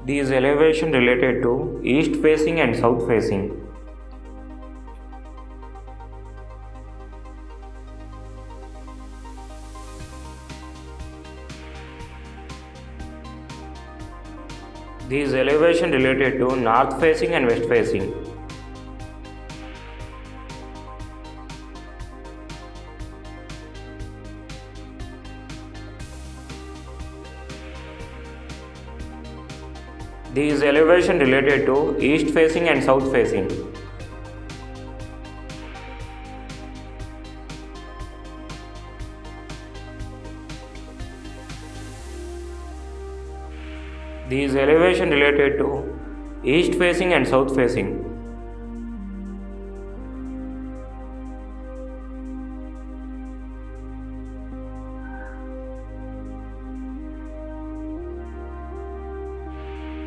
These elevation related to east facing and south facing. These elevation related to north facing and west facing. These elevation related to east facing and south facing. These elevation related to east facing and south facing.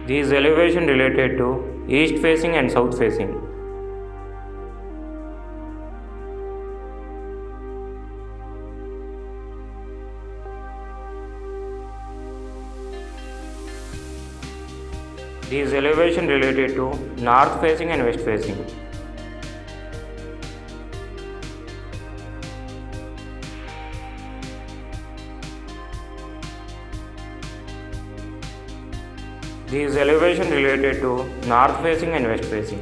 These elevation related to east facing and south facing. These elevation related to north facing and west facing. These elevation related to north facing and west facing.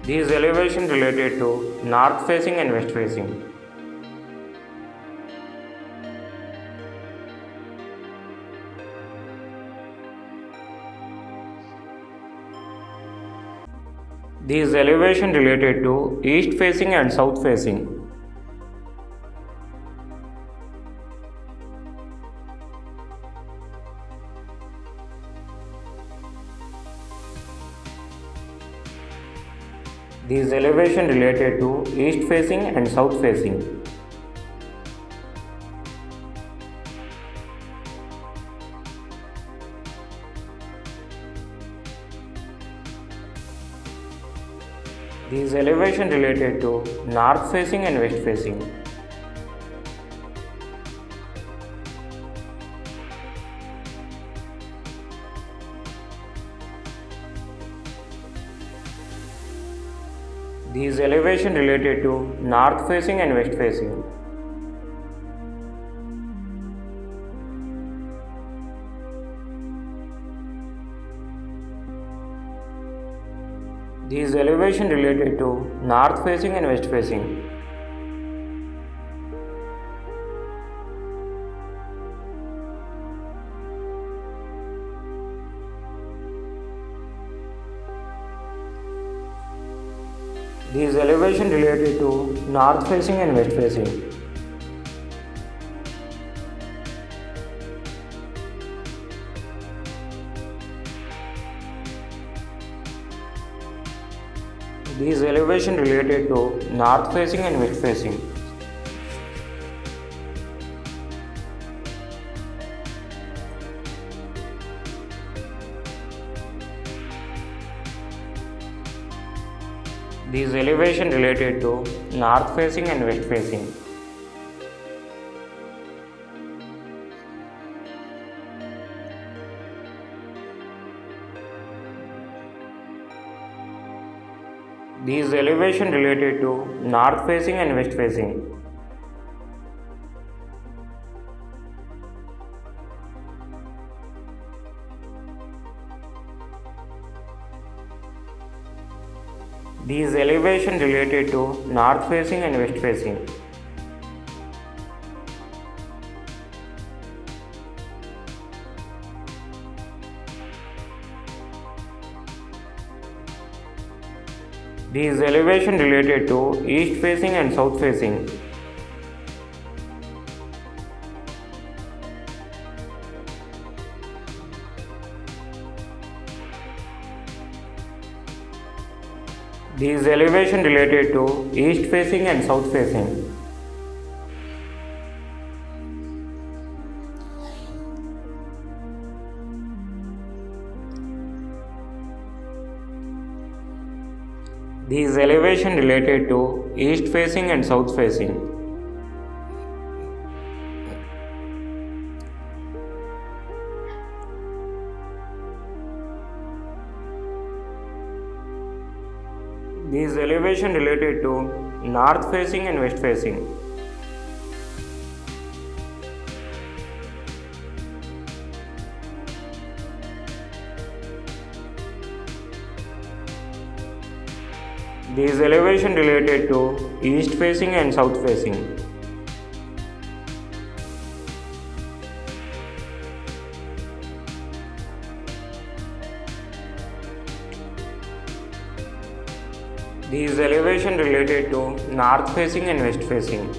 These elevation related to north facing and west facing. These elevation related to east facing and south facing. These elevation related to east facing and south facing. These elevation related to north facing and west facing. These elevation related to north facing and west facing. These elevation related to north facing and west facing. These elevation related to north facing and west facing. These elevation related to north facing and west facing. These elevation related to north facing and west facing. These elevation related to north facing and west facing. These elevation related to north facing and west facing. These elevation related to east facing and south facing. These elevation related to east facing and south facing. These elevation related to east facing and south facing. These elevation related to north facing and west facing. These elevation related to east facing and south facing. These elevation related to north facing and west facing.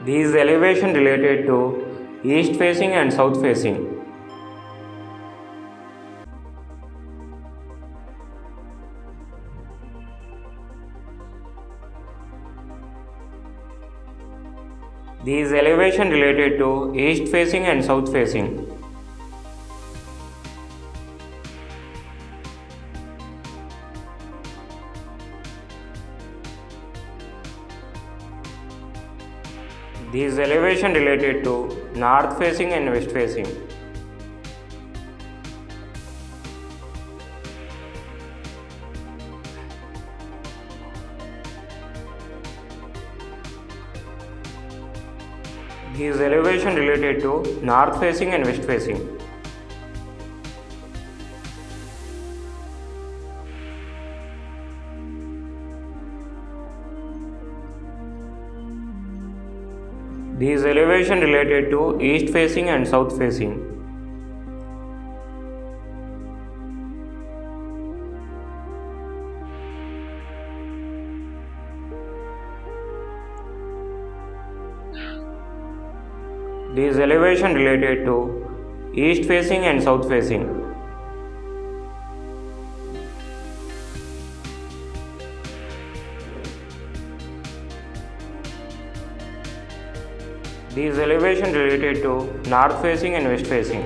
These elevation related to east facing and south facing. These elevation related to east facing and south facing. These elevation related to north facing and west facing. These elevation related to north facing and west facing. These elevation related to east facing and south facing. These elevation related to east facing and south facing. These elevation related to north facing and west facing.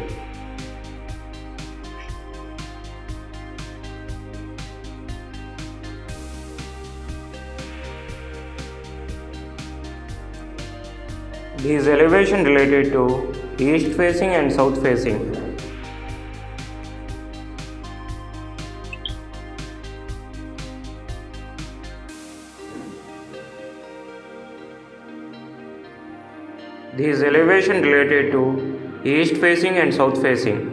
These elevation related to east facing and south facing. These elevation related to east facing and south facing.